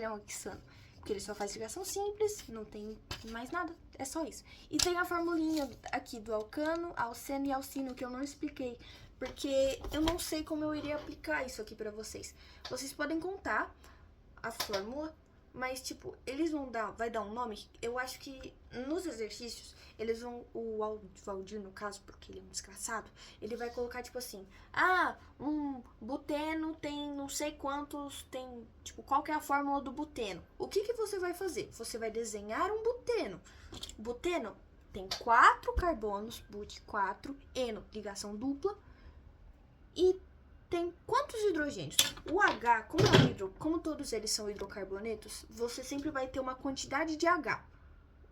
é um hexano? Porque ele só faz ligação simples, não tem mais nada, é só isso. E tem a formulinha aqui do alcano, alceno e alcino, que eu não expliquei, porque eu não sei como eu iria aplicar isso aqui pra vocês. Vocês podem contar a fórmula, mas, tipo, vai dar um nome. Eu acho que nos exercícios, o Valdir, no caso, porque ele é um desgraçado, ele vai colocar, tipo assim, um buteno tem não sei quantos, tipo, qual que é a fórmula do buteno? O que você vai fazer? Você vai desenhar um buteno. Buteno tem 4 carbonos, but 4, eno, ligação dupla, e tem quantos hidrogênios? O H, como todos eles são hidrocarbonetos, você sempre vai ter uma quantidade de H.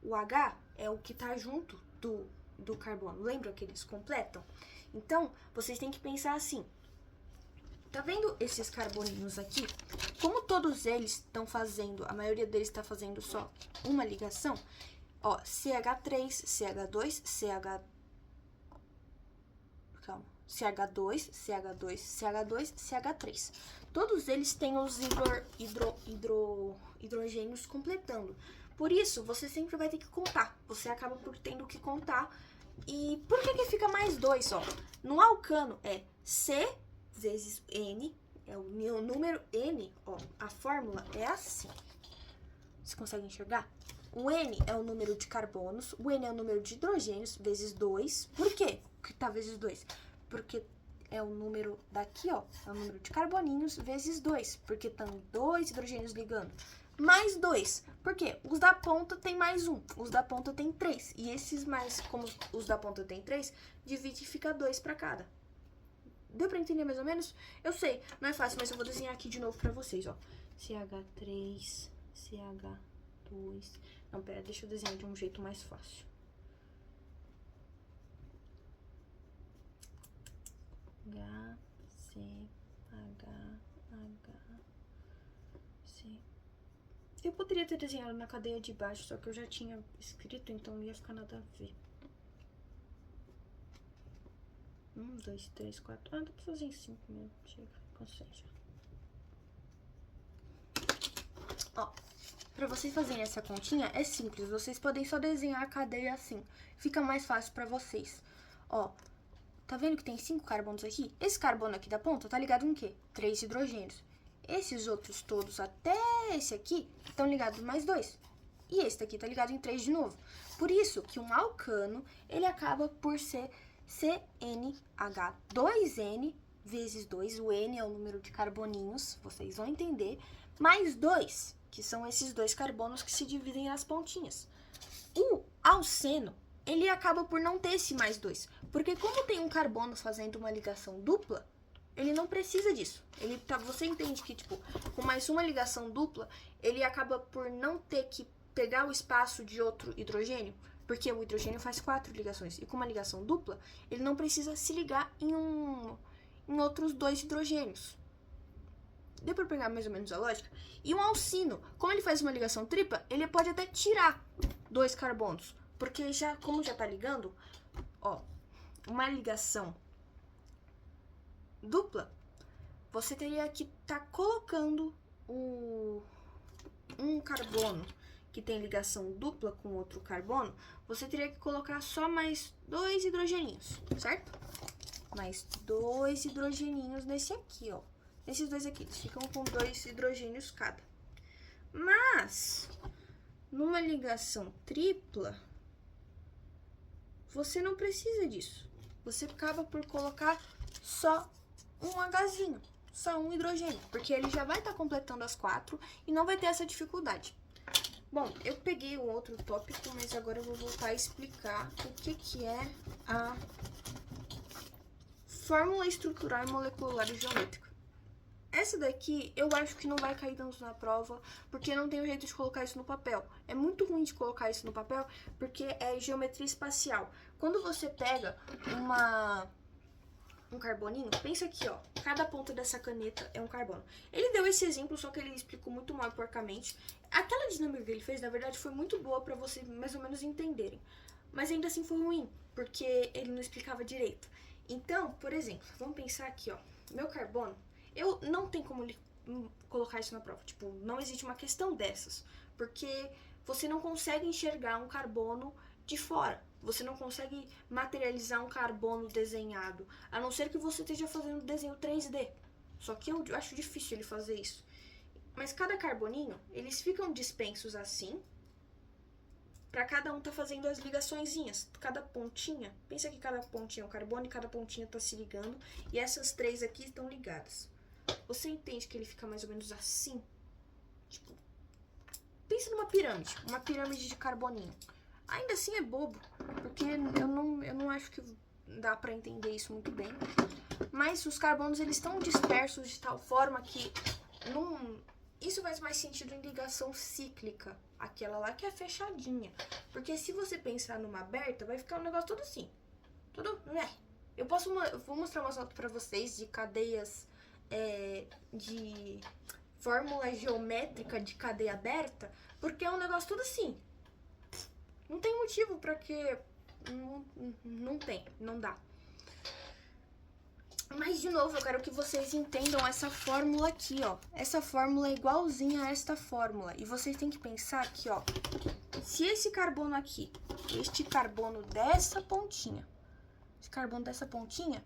O H é o que está junto do carbono. Lembra que eles completam? Então, vocês têm que pensar assim. Tá vendo esses carboninhos aqui? Como todos eles estão fazendo, a maioria deles está fazendo só uma ligação, ó, CH3, CH2, CH2, CH2, CH2, CH3. Todos eles têm os hidrogênios completando. Por isso, você sempre vai ter que contar. Você acaba por tendo que contar. E por que fica mais 2, ó? No alcano é C vezes N, é o número N, ó. A fórmula é assim. Você consegue enxergar? O N é o número de carbonos, o N é o número de hidrogênios, vezes 2. Por quê que tá vezes 2? Porque é o número daqui, ó, é o número de carboninhos vezes 2, porque estão 2 hidrogênios ligando. Mais 2, por quê? Os da ponta tem mais 1, os da ponta tem 3. E esses mais, como os da ponta tem 3, divide e fica 2 para cada. Deu pra entender mais ou menos? Eu sei, não é fácil, mas eu vou desenhar aqui de novo pra vocês, ó. CH3, CH2... Não, pera, deixa eu desenhar de um jeito mais fácil. H, C, H, H, C. Eu poderia ter desenhado na cadeia de baixo, só que eu já tinha escrito, então não ia ficar nada a ver. 1, 2, 3, 4. Ah, dá pra fazer em 5 mesmo. Chega, cansei já. Ó, pra vocês fazerem essa continha, é simples. Vocês podem só desenhar a cadeia assim. Fica mais fácil pra vocês. Ó, tá vendo que tem 5 carbonos aqui? Esse carbono aqui da ponta tá ligado em quê? 3 hidrogênios. Esses outros todos até esse aqui estão ligados mais 2. E esse daqui tá ligado em 3 de novo. Por isso que um alcano, ele acaba por ser CNH2N vezes 2. O N é o número de carboninhos, vocês vão entender. Mais 2, que são esses 2 carbonos que se dividem nas pontinhas. O alceno, ele acaba por não ter esse mais 2. Porque como tem um carbono fazendo uma ligação dupla, ele não precisa disso. Você entende que, tipo, com mais uma ligação dupla, ele acaba por não ter que pegar o espaço de outro hidrogênio, porque o hidrogênio faz 4 ligações. E com uma ligação dupla, ele não precisa se ligar em outros 2 hidrogênios. Deu pra pegar mais ou menos a lógica? E um alcino, como ele faz uma ligação tripla, ele pode até tirar 2 carbonos. Porque como já tá ligando, ó, uma ligação dupla, você teria que estar colocando um carbono que tem ligação dupla com outro carbono, você teria que colocar só mais 2 hidrogeninhos, certo? Mais 2 hidrogeninhos nesse aqui, ó. Esses 2 aqui, eles ficam com 2 hidrogênios cada. Mas, numa ligação tripla, você não precisa disso. Você acaba por colocar só um Hzinho, só um hidrogênio, porque ele já vai estar completando as 4 e não vai ter essa dificuldade. Bom, eu peguei um outro tópico, mas agora eu vou voltar a explicar o que é a fórmula estrutural e molecular e geométrica. Essa daqui eu acho que não vai cair tanto na prova, porque não tem jeito de colocar isso no papel. É muito ruim de colocar isso no papel, porque é geometria espacial. Quando você pega um carboninho, pensa aqui, ó, cada ponta dessa caneta é um carbono. Ele deu esse exemplo, só que ele explicou muito mal porcamente. Aquela dinâmica que ele fez, na verdade, foi muito boa pra vocês mais ou menos entenderem. Mas ainda assim foi ruim, porque ele não explicava direito. Então, por exemplo, vamos pensar aqui, ó, meu carbono, eu não tem como colocar isso na prova. Tipo, não existe uma questão dessas, porque você não consegue enxergar um carbono de fora. Você não consegue materializar um carbono desenhado, a não ser que você esteja fazendo desenho 3D. Só que eu acho difícil ele fazer isso. Mas cada carboninho, eles ficam dispensos assim, pra cada um tá fazendo as ligaçõezinhas. Cada pontinha, pensa que cada pontinha é um carbono e cada pontinha tá se ligando, e essas 3 aqui estão ligadas. Você entende que ele fica mais ou menos assim? Tipo, pensa numa pirâmide de carboninho. Ainda assim é bobo, porque eu não acho que dá pra entender isso muito bem. Mas os carbonos, eles estão dispersos de tal forma que isso faz mais sentido em ligação cíclica, aquela lá que é fechadinha. Porque se você pensar numa aberta, vai ficar um negócio todo assim. Tudo, né? Eu vou mostrar umas fotos pra vocês de cadeias, de fórmula geométrica de cadeia aberta, porque é um negócio todo assim. Não tem motivo pra que... Não dá. Mas, de novo, eu quero que vocês entendam essa fórmula aqui, ó. Essa fórmula é igualzinha a esta fórmula. E vocês têm que pensar aqui, ó. Se esse carbono aqui, este carbono dessa pontinha, esse carbono dessa pontinha,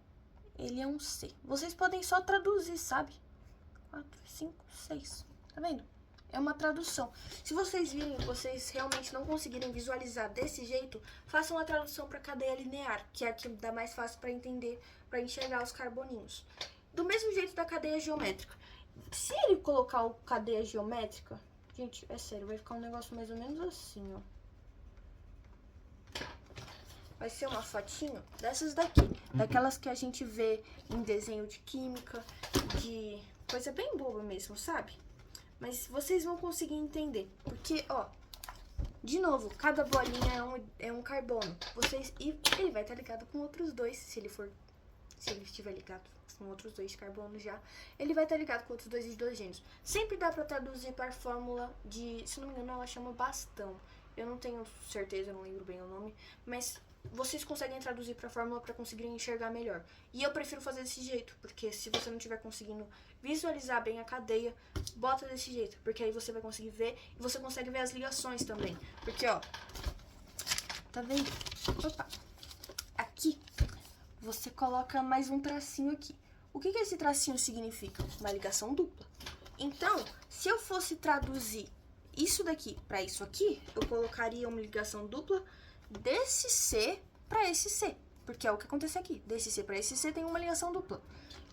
ele é um C. Vocês podem só traduzir, sabe? 4, 5, 6. Tá vendo? É uma tradução. Se vocês virem, vocês realmente não conseguirem visualizar desse jeito, façam a tradução para cadeia linear, que é a que dá mais fácil para entender, para enxergar os carboninhos. Do mesmo jeito da cadeia geométrica. Se ele colocar o cadeia geométrica, gente, é sério, vai ficar um negócio mais ou menos assim, ó. vai ser uma fotinho dessas daqui. Daquelas que a gente vê em desenho de química, de coisa bem boba mesmo, sabe? Mas vocês vão conseguir entender. Porque, ó, de novo, cada bolinha é um carbono. E ele vai estar ligado com outros dois, se ele estiver ligado com outros dois carbonos já, ele vai estar ligado com outros dois hidrogênios. Sempre dá pra traduzir para a fórmula de, se não me engano, ela chama bastão. Eu não tenho certeza, eu não lembro bem o nome, mas vocês conseguem traduzir para a fórmula para conseguirem enxergar melhor. E eu prefiro fazer desse jeito, porque se você não estiver conseguindo visualizar bem a cadeia, bota desse jeito, porque aí você vai conseguir ver e você consegue ver as ligações também. Porque, ó, tá vendo? Opa! Aqui, você coloca mais um tracinho aqui. O que esse tracinho significa? Uma ligação dupla. Então, se eu fosse traduzir isso daqui para isso aqui, eu colocaria uma ligação dupla desse C para esse C, porque é o que acontece aqui. Desse C para esse C tem uma ligação dupla.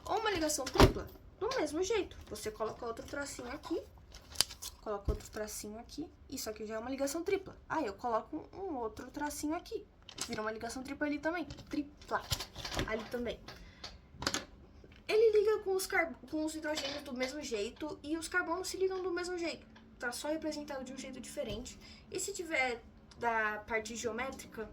Ou uma ligação tripla, do mesmo jeito. Você coloca outro tracinho aqui, coloca outro tracinho aqui. Isso aqui já é uma ligação tripla. Aí eu coloco um outro tracinho aqui. Vira uma ligação tripla ali também. Tripla. Ali também. Ele liga com os hidrogênios do mesmo jeito e os carbonos se ligam do mesmo jeito. Tá só representado de um jeito diferente. E se tiver da parte geométrica,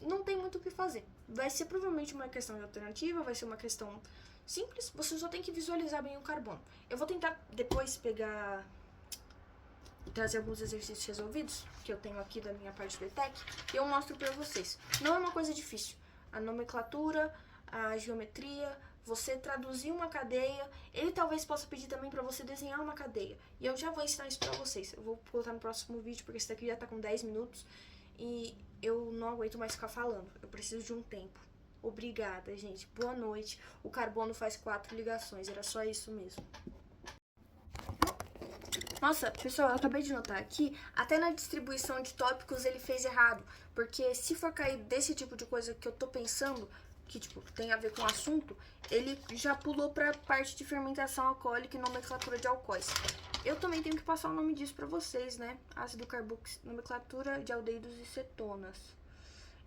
não tem muito o que fazer. Vai ser provavelmente uma questão de alternativa, vai ser uma questão simples, você só tem que visualizar bem o carbono. Eu vou tentar depois pegar e trazer alguns exercícios resolvidos, que eu tenho aqui da minha parte do ETEC, e eu mostro pra vocês. Não é uma coisa difícil. A nomenclatura, a geometria, você traduzir uma cadeia, ele talvez possa pedir também pra você desenhar uma cadeia. E eu já vou ensinar isso pra vocês. Eu vou colocar no próximo vídeo, porque esse daqui já tá com 10 minutos. E eu não aguento mais ficar falando. Eu preciso de um tempo. Obrigada, gente. Boa noite. O carbono faz 4 ligações. Era só isso mesmo. Nossa, pessoal, eu acabei de notar aqui, até na distribuição de tópicos ele fez errado. Porque se for cair desse tipo de coisa que eu tô pensando, que tipo, tem a ver com o assunto, ele já pulou pra parte de fermentação alcoólica e nomenclatura de alcoóis. Eu também tenho que passar o nome disso pra vocês, né? Ácido carboxílico, nomenclatura de aldeídos e cetonas.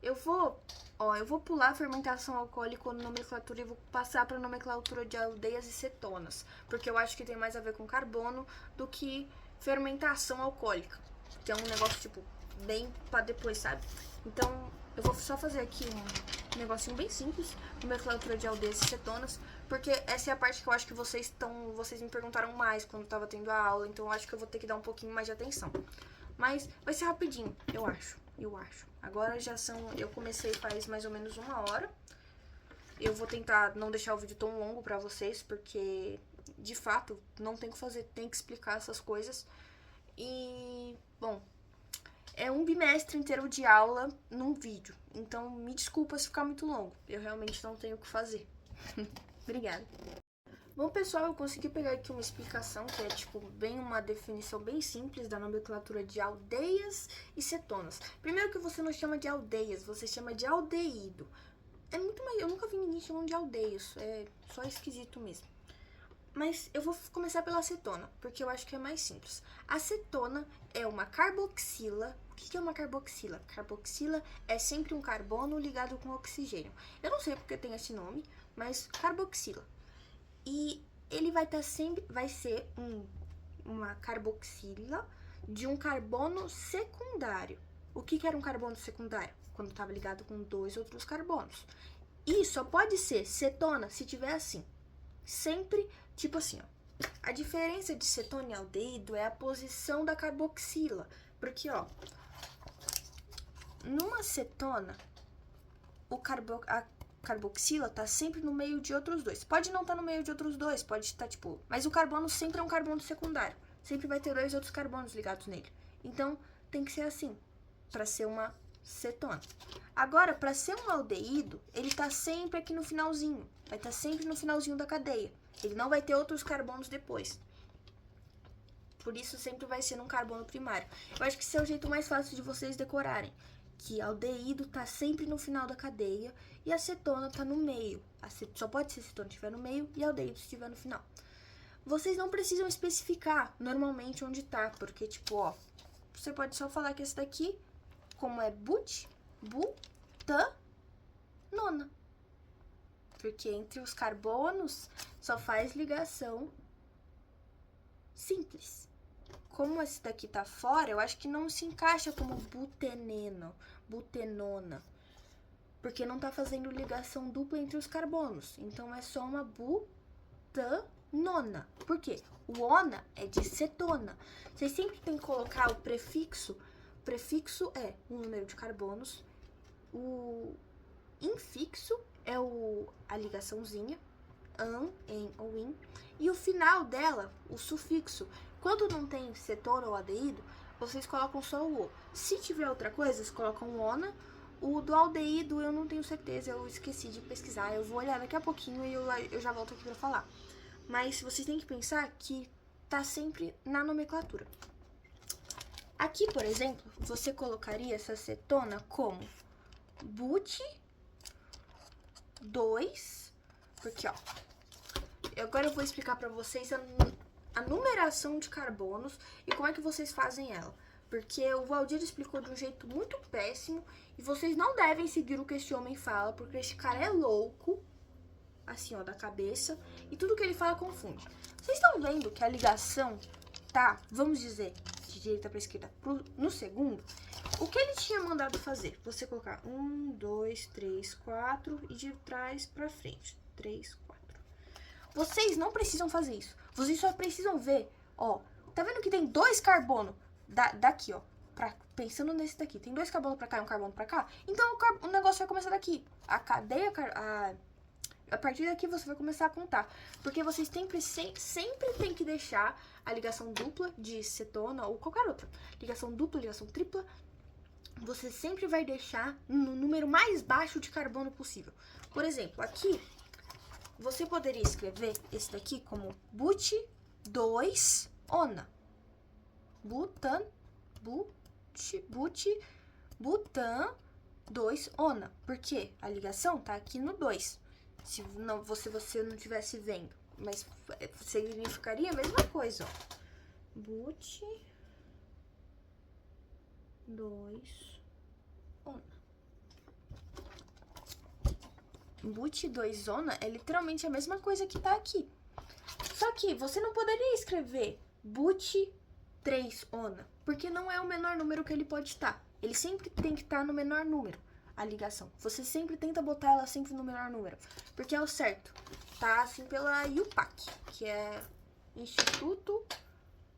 Eu vou pular a fermentação alcoólica ou nomenclatura e vou passar pra nomenclatura de aldeias e cetonas. Porque eu acho que tem mais a ver com carbono do que fermentação alcoólica. Que é um negócio, tipo, bem pra depois, sabe? Então, eu vou só fazer aqui um negocinho bem simples, nomenclatura de aldeias e cetonas, porque essa é a parte que eu acho que vocês me perguntaram mais quando tava tendo a aula, então eu acho que eu vou ter que dar um pouquinho mais de atenção. Mas vai ser rapidinho, eu acho. Agora eu comecei faz mais ou menos 1 hora. Eu vou tentar não deixar o vídeo tão longo pra vocês, porque, de fato, não tem o que fazer, tem que explicar essas coisas. E, bom, é um bimestre inteiro de aula num vídeo. Então, me desculpa se ficar muito longo. Eu realmente não tenho o que fazer. Obrigada. Bom, pessoal, eu consegui pegar aqui uma explicação que é, tipo, bem uma definição bem simples da nomenclatura de aldeias e cetonas. Primeiro que você não chama de aldeias, você chama de aldeído. É muito mais... Eu nunca vi ninguém chamando de aldeias, é só esquisito mesmo. Mas eu vou começar pela acetona, porque eu acho que é mais simples. A acetona é uma carboxila. O que é uma carboxila? Carboxila é sempre um carbono ligado com oxigênio. Eu não sei porque tem esse nome, mas carboxila. E ele vai ser uma carboxila de um carbono secundário. O que era um carbono secundário? Quando estava ligado com 2 outros carbonos. E só pode ser cetona se tiver assim. Sempre, tipo assim, ó. A diferença de cetona e aldeído é a posição da carboxila. Porque, ó, numa cetona, a carboxila tá sempre no meio de outros dois. Pode não estar no meio de outros dois, pode estar, tipo... Mas o carbono sempre é um carbono secundário. Sempre vai ter 2 outros carbonos ligados nele. Então, tem que ser assim, pra ser uma cetona. Agora, pra ser um aldeído, ele tá sempre aqui no finalzinho. Vai estar sempre no finalzinho da cadeia. Ele não vai ter outros carbonos depois. Por isso, sempre vai ser um carbono primário. Eu acho que esse é o jeito mais fácil de vocês decorarem. Que aldeído tá sempre no final da cadeia e a cetona tá no meio. Só pode ser cetona se estiver no meio e aldeído se estiver no final. Vocês não precisam especificar normalmente onde tá, porque, tipo, ó, você pode só falar que esse daqui, como é but, bu, Porque entre os carbonos só faz ligação simples. Como esse daqui tá fora, eu acho que não se encaixa como butenona. Porque não tá fazendo ligação dupla entre os carbonos. Então é só uma butanona. Por quê? O ona é de cetona. Vocês sempre tem que colocar o prefixo. O prefixo é o número de carbonos. O infixo é a ligaçãozinha. An, en ou in. E o final dela, o sufixo. Quando não tem cetona ou aldeído, vocês colocam só o O. Se tiver outra coisa, vocês colocam ona. O do aldeído eu não tenho certeza, eu esqueci de pesquisar. Eu vou olhar daqui a pouquinho e eu já volto aqui pra falar. Mas vocês têm que pensar que tá sempre na nomenclatura. Aqui, por exemplo, você colocaria essa cetona como but2, porque, ó, agora eu vou explicar pra vocês a numeração de carbonos e como é que vocês fazem ela. Porque o Valdir explicou de um jeito muito péssimo e vocês não devem seguir o que esse homem fala, porque esse cara é louco, assim, ó, da cabeça, e tudo que ele fala confunde. Vocês estão vendo que a ligação tá, vamos dizer, de direita pra esquerda no segundo? O que ele tinha mandado fazer? Você colocar 1, 2, 3, 4 e de trás pra frente. 3, 4. Vocês não precisam fazer isso. Vocês só precisam ver, ó, tá vendo que tem 2 carbonos daqui, ó, pensando nesse daqui. Tem 2 carbonos pra cá e um carbono pra cá. Então o negócio vai começar daqui. A cadeia, a partir daqui você vai começar a contar. Porque vocês sempre tem que deixar a ligação dupla de cetona ou qualquer outra. Ligação dupla, ligação tripla. Você sempre vai deixar no número mais baixo de carbono possível. Por exemplo, aqui, você poderia escrever esse daqui como but2ona. butan2ona. Por quê? A ligação tá aqui no 2. Se você não estivesse vendo. Mas significaria a mesma coisa, ó. but2ona. but2ona é literalmente a mesma coisa que tá aqui. Só que você não poderia escrever but3ona, porque não é o menor número que ele pode estar. Ele sempre tem que estar no menor número, a ligação. Você sempre tenta botar ela sempre no menor número, porque é o certo. Tá assim pela IUPAC, que é Instituto...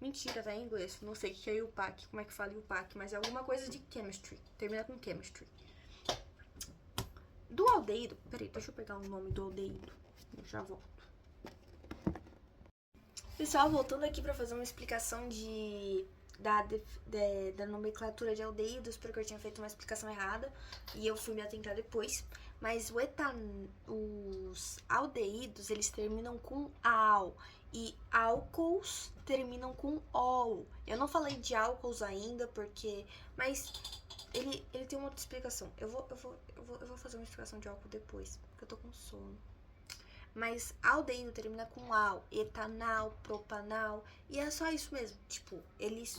Mentira, tá em inglês. Não sei o que é IUPAC, como é que fala IUPAC, mas é alguma coisa de chemistry. Termina com chemistry. Do aldeído... Peraí, deixa eu pegar o nome do aldeído. Eu já volto. Pessoal, voltando aqui pra fazer uma explicação da nomenclatura de aldeídos, porque eu tinha feito uma explicação errada e eu fui me atentar depois. Mas os aldeídos, eles terminam com al e álcools terminam com ol. Eu não falei de álcools ainda, mas ele tem uma outra explicação. Eu vou fazer uma explicação de álcool depois, porque eu tô com sono. Mas aldeído termina com al, etanal, propanal, e é só isso mesmo. Tipo, eles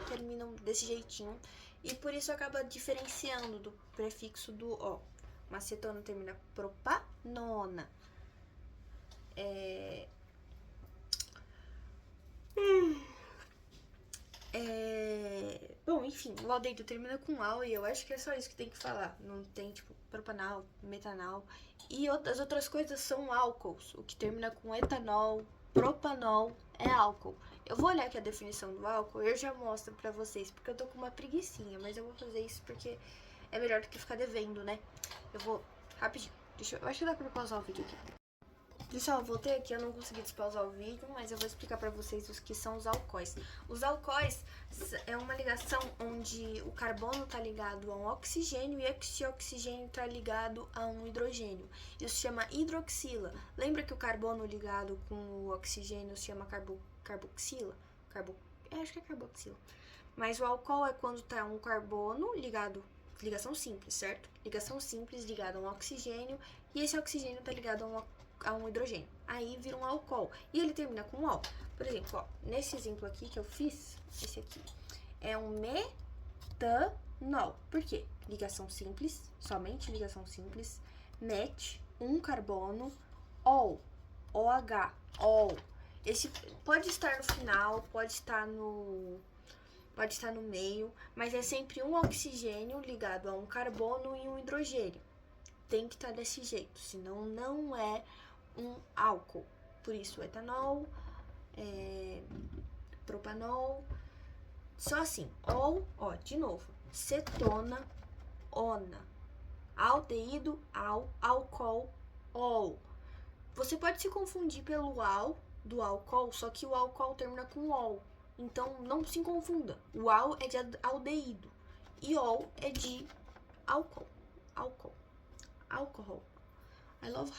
terminam desse jeitinho, e por isso acaba diferenciando do prefixo do O. Uma cetona termina propanona. Bom, enfim, o aldeído termina com al e eu acho que é só isso que tem que falar. Não tem, tipo, propanal, metanal. E as outras coisas são álcools. O que termina com etanol, propanol é álcool. Eu vou olhar aqui a definição do álcool e eu já mostro pra vocês, porque eu tô com uma preguicinha, mas eu vou fazer isso porque é melhor do que ficar devendo, né? Eu vou, rapidinho, eu acho que dá pra pausar o vídeo aqui. Pessoal, voltei aqui, eu não consegui despausar o vídeo, mas eu vou explicar pra vocês os que são os alcoóis. Os alcoóis é uma ligação onde o carbono tá ligado a um oxigênio e esse oxigênio tá ligado a um hidrogênio. Isso se chama hidroxila. Lembra que o carbono ligado com o oxigênio se chama carboxila? Acho que é carboxila. Mas o álcool é quando tá um carbono ligado, ligação simples, certo? Ligação simples ligada a um oxigênio e esse oxigênio tá ligado a um hidrogênio. Aí vira um álcool. E ele termina com ol. Por exemplo, ó, nesse exemplo aqui que eu fiz, esse aqui, é um metanol. Por quê? Ligação simples, somente ligação simples. Met um carbono, ol, OH, ol. Esse pode estar no final, pode estar no meio, mas é sempre um oxigênio ligado a um carbono e um hidrogênio. Tem que estar desse jeito, senão não é um álcool. Por isso, etanol, propanol, só assim. Ol, ó, de novo, cetona, ona, aldeído, álcool, ol. Você pode se confundir pelo al do álcool, só que o álcool termina com ol. Então não se confunda. O al é de aldeído e ol é de álcool. Alcohol. I love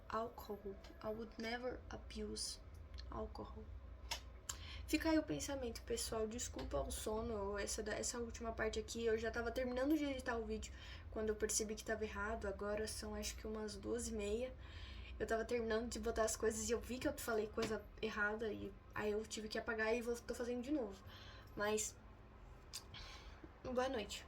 alcohol. I would never abuse alcohol. Fica aí o pensamento, pessoal. Desculpa o sono, essa última parte aqui. Eu já tava terminando de editar o vídeo quando eu percebi que tava errado. Agora são acho que umas 2h30. Eu tava terminando de botar as coisas e eu vi que eu falei coisa errada. E aí eu tive que apagar e tô fazendo de novo. Mas boa noite.